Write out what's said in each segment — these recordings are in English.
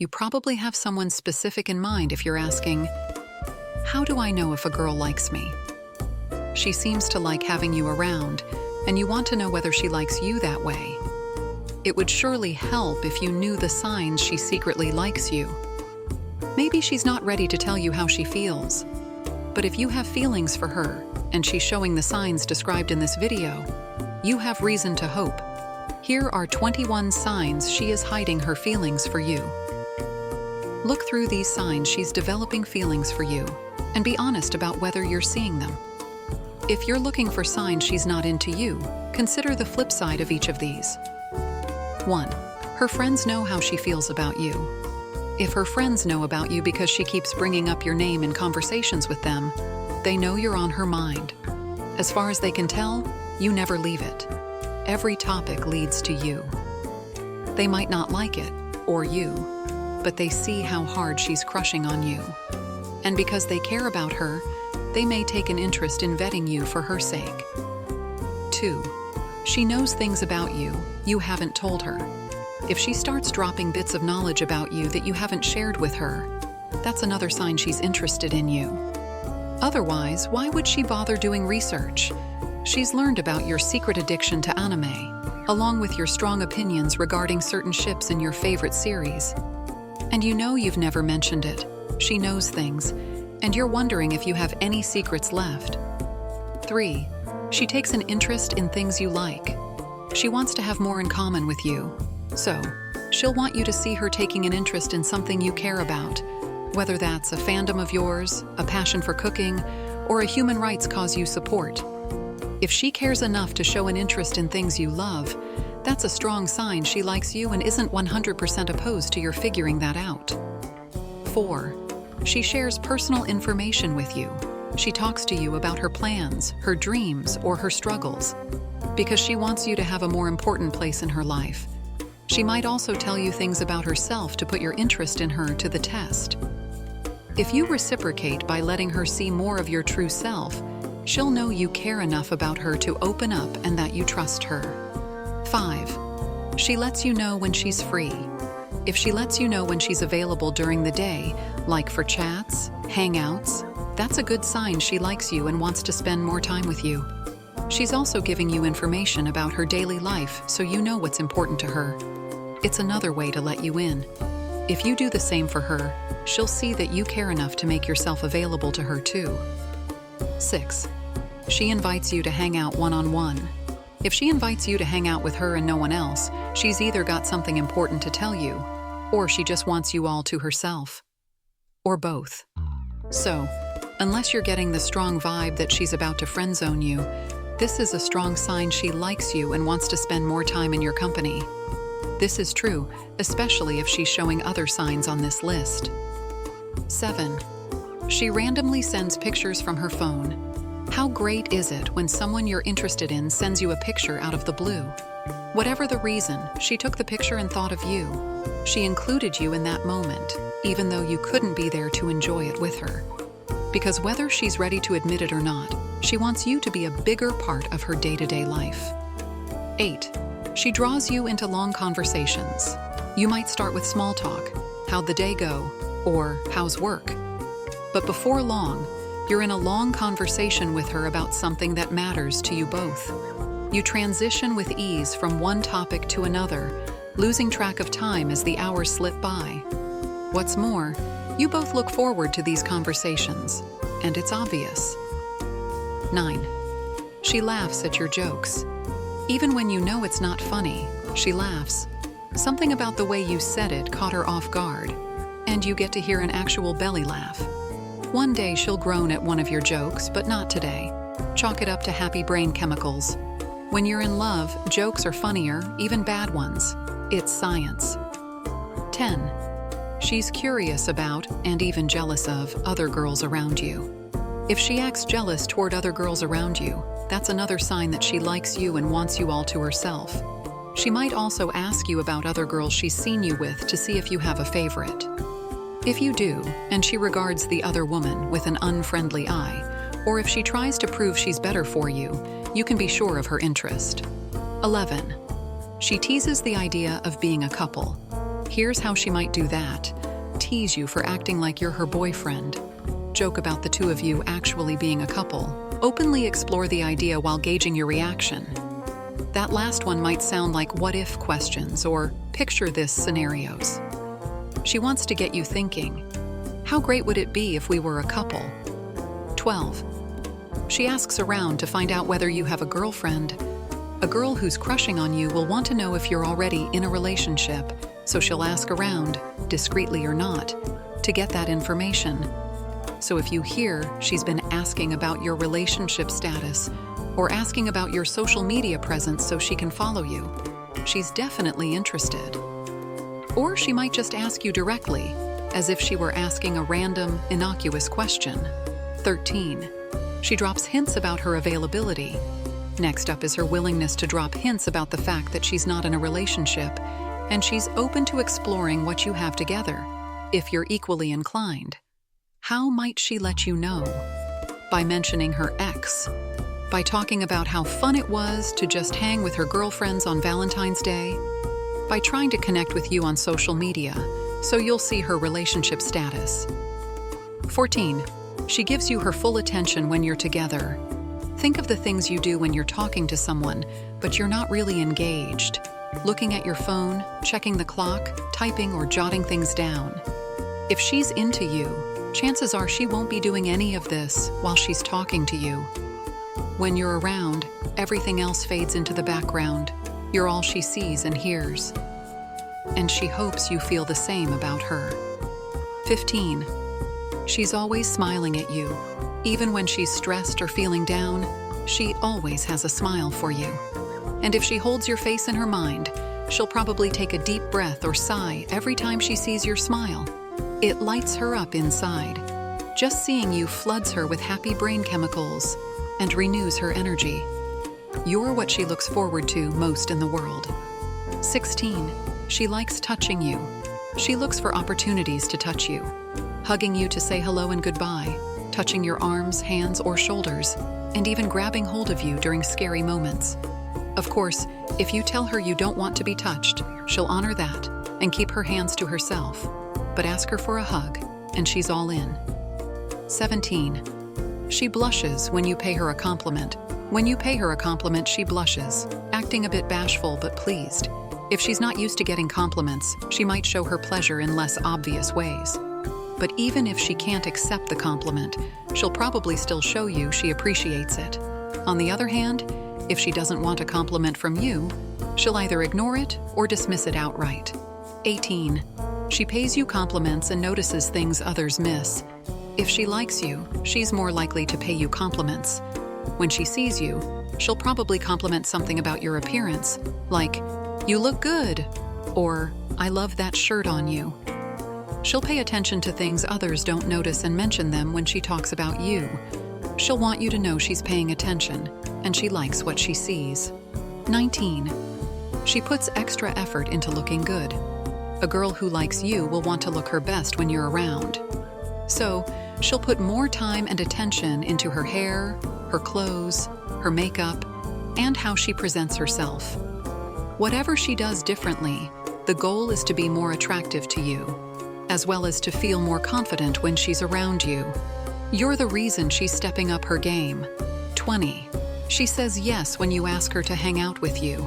you probably have someone specific in mind if you're asking, how do I know if a girl likes me? She seems to like having you around, and you want to know whether she likes you that way. It would surely help if you knew the signs she secretly likes you. Maybe she's not ready to tell you how she feels, but if you have feelings for her and she's showing the signs described in this video, you have reason to hope. Here are 21 signs she is hiding her feelings for you. Look through these signs she's developing feelings for you, and be honest about whether you're seeing them. If you're looking for signs she's not into you, consider the flip side of each of these. 1. Her friends know how she feels about you. If her friends know about you because she keeps bringing up your name in conversations with them, they know you're on her mind. As far as they can tell, you never leave it. Every topic leads to you. They might not like it, or you, but they see how hard she's crushing on you. And because they care about her, they may take an interest in vetting you for her sake. 2. She knows things about you haven't told her. If she starts dropping bits of knowledge about you that you haven't shared with her, that's another sign she's interested in you. Otherwise, why would she bother doing research? She's learned about your secret addiction to anime, along with your strong opinions regarding certain ships in your favorite series. And you know you've never mentioned it. She knows things, and you're wondering if you have any secrets left. 3. She takes an interest in things you like. She wants to have more in common with you. So, she'll want you to see her taking an interest in something you care about, whether that's a fandom of yours, a passion for cooking, or a human rights cause you support. If she cares enough to show an interest in things you love, that's a strong sign she likes you and isn't 100% opposed to your figuring that out. 4. She shares personal information with you. She talks to you about her plans, her dreams, or her struggles, because she wants you to have a more important place in her life. She might also tell you things about herself to put your interest in her to the test. If you reciprocate by letting her see more of your true self, she'll know you care enough about her to open up and that you trust her. 5. She lets you know when she's free. If she lets you know when she's available during the day, like for chats, hangouts, that's a good sign she likes you and wants to spend more time with you. She's also giving you information about her daily life so you know what's important to her. It's another way to let you in. If you do the same for her, she'll see that you care enough to make yourself available to her too. 6. She invites you to hang out one-on-one. If she invites you to hang out with her and no one else, she's either got something important to tell you, or she just wants you all to herself. Or both. So, unless you're getting the strong vibe that she's about to friend-zone you, this is a strong sign she likes you and wants to spend more time in your company. This is true, especially if she's showing other signs on this list. 7. She randomly sends pictures from her phone. How great is it when someone you're interested in sends you a picture out of the blue? Whatever the reason, she took the picture and thought of you. She included you in that moment, even though you couldn't be there to enjoy it with her. Because whether she's ready to admit it or not, she wants you to be a bigger part of her day-to-day life. 8. She draws you into long conversations. You might start with small talk, how'd the day go, or how's work? But before long, you're in a long conversation with her about something that matters to you both. You transition with ease from one topic to another, losing track of time as the hours slip by. What's more, you both look forward to these conversations, and it's obvious. 9. She laughs at your jokes. Even when you know it's not funny, she laughs. Something about the way you said it caught her off guard, and you get to hear an actual belly laugh. One day she'll groan at one of your jokes, but not today. Chalk it up to happy brain chemicals. When you're in love, jokes are funnier, even bad ones. It's science. 10. She's curious about, and even jealous of, other girls around you. If she acts jealous toward other girls around you, that's another sign that she likes you and wants you all to herself. She might also ask you about other girls she's seen you with to see if you have a favorite. If you do, and she regards the other woman with an unfriendly eye, or if she tries to prove she's better for you, you can be sure of her interest. 11. She teases the idea of being a couple. Here's how she might do that. Tease you for acting like you're her boyfriend. Joke about the two of you actually being a couple. Openly explore the idea while gauging your reaction. That last one might sound like what-if questions or picture-this scenarios. She wants to get you thinking, how great would it be if we were a couple? 12. She asks around to find out whether you have a girlfriend. A girl who's crushing on you will want to know if you're already in a relationship, so she'll ask around, discreetly or not, to get that information. So if you hear she's been asking about your relationship status or asking about your social media presence so she can follow you, she's definitely interested. Or she might just ask you directly, as if she were asking a random, innocuous question. 13. She drops hints about her availability. Next up is her willingness to drop hints about the fact that she's not in a relationship, and she's open to exploring what you have together, if you're equally inclined. How might she let you know? By mentioning her ex. By talking about how fun it was to just hang with her girlfriends on Valentine's Day. By trying to connect with you on social media, so you'll see her relationship status. 14. She gives you her full attention when you're together. Think of the things you do when you're talking to someone, but you're not really engaged. Looking at your phone, checking the clock, typing or jotting things down. If she's into you, chances are she won't be doing any of this while she's talking to you. When you're around, everything else fades into the background. You're all she sees and hears. And she hopes you feel the same about her. 15. She's always smiling at you. Even when she's stressed or feeling down, she always has a smile for you. And if she holds your face in her mind, she'll probably take a deep breath or sigh every time she sees your smile. It lights her up inside. Just seeing you floods her with happy brain chemicals and renews her energy. You're what she looks forward to most in the world. 16. She likes touching you. She looks for opportunities to touch you. Hugging you to say hello and goodbye, touching your arms, hands, or shoulders, and even grabbing hold of you during scary moments. Of course, if you tell her you don't want to be touched, she'll honor that and keep her hands to herself. But ask her for a hug, and she's all in. 17. She blushes when you pay her a compliment. When you pay her a compliment, she blushes, acting a bit bashful but pleased. If she's not used to getting compliments, she might show her pleasure in less obvious ways. But even if she can't accept the compliment, she'll probably still show you she appreciates it. On the other hand, if she doesn't want a compliment from you, she'll either ignore it or dismiss it outright. 18. She pays you compliments and notices things others miss. If she likes you, she's more likely to pay you compliments. When she sees you, she'll probably compliment something about your appearance, like, "You look good," or "I love that shirt on you." She'll pay attention to things others don't notice and mention them when she talks about you. She'll want you to know she's paying attention, and she likes what she sees. 19. She puts extra effort into looking good. A girl who likes you will want to look her best when you're around. So, she'll put more time and attention into her hair, her clothes, her makeup, and how she presents herself. Whatever she does differently, the goal is to be more attractive to you, as well as to feel more confident when she's around you. You're the reason she's stepping up her game. 20. She says yes when you ask her to hang out with you.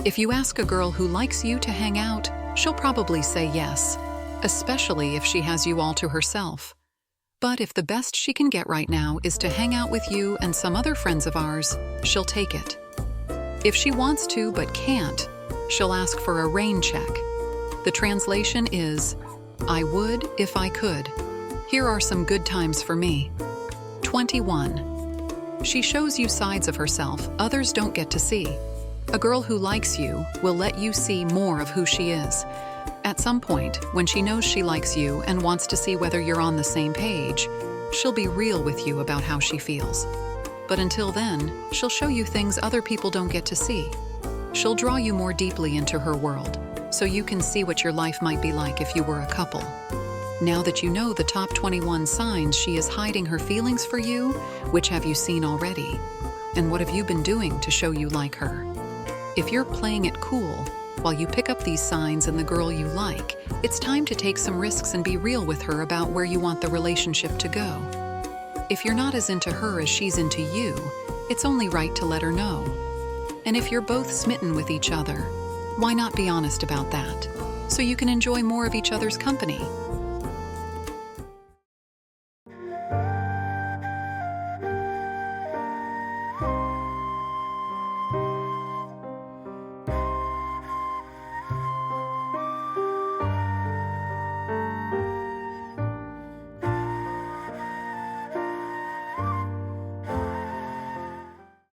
If you ask a girl who likes you to hang out, she'll probably say yes, especially if she has you all to herself. But if the best she can get right now is to hang out with you and some other friends of ours, she'll take it. If she wants to but can't, she'll ask for a rain check. The translation is, "I would if I could. Here are some good times for me." 21. She shows you sides of herself others don't get to see. A girl who likes you will let you see more of who she is. At some point, when she knows she likes you and wants to see whether you're on the same page, she'll be real with you about how she feels. But until then, she'll show you things other people don't get to see. She'll draw you more deeply into her world, so you can see what your life might be like if you were a couple. Now that you know the top 21 signs she is hiding her feelings for you, which have you seen already? And what have you been doing to show you like her? If you're playing it cool, While you pick up these signs in the girl you like, it's time to take some risks and be real with her about where you want the relationship to go. If you're not as into her as she's into you, it's only right to let her know. And if you're both smitten with each other, why not be honest about that, so you can enjoy more of each other's company?